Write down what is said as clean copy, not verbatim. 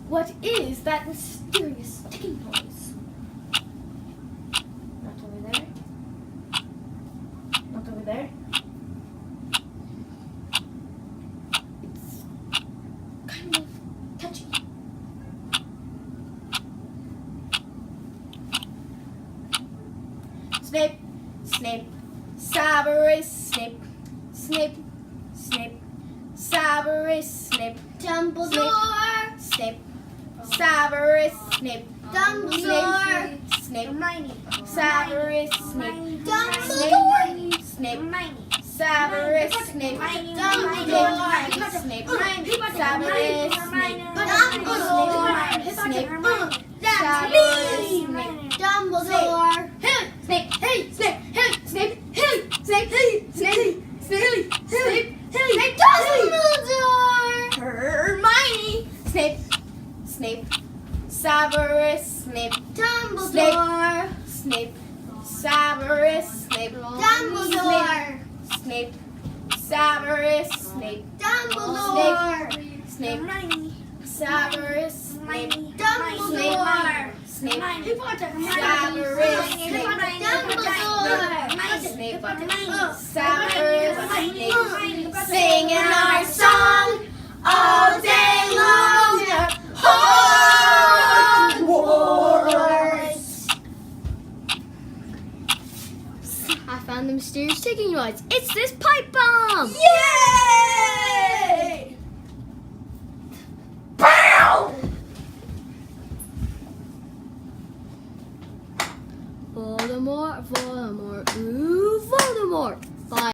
What is that mysterious ticking noise? Not over there. Not over there. It's kind of touchy. Snape, Snape, Severus Snape, Snape, Snape, Severus Snape, Dumbledore. Snape, Severus Snape, Dumbledore. Snape, Hermione. Severus Snape, Dumbledore. Snape, Hermione. Severus Snape, Dumbledore. Snape, Severus Snape, Dumbledore. Severus Snape, Dumbledore. Snape, hey, Snape, hey, Snape, hey, Snape, hey, Snape, Snape, Snape, hey, Dumbledore. Hermione, Snape, Snape, Severus Snape, Dumbledore. Snape, Severus Snape, Dumbledore. Snape, Severus Snape, Dumbledore. Snape, Hermione. Severus Snape, Dumbledore. Snape, Harry Potter. Severus Snape. Snape, Severus Snape, singing our song all day long. Hogwarts. I found the mysterious ticking noise. It's this pipe bomb! Yay! Pow! Voldemort, Voldemort, ooh, Voldemort!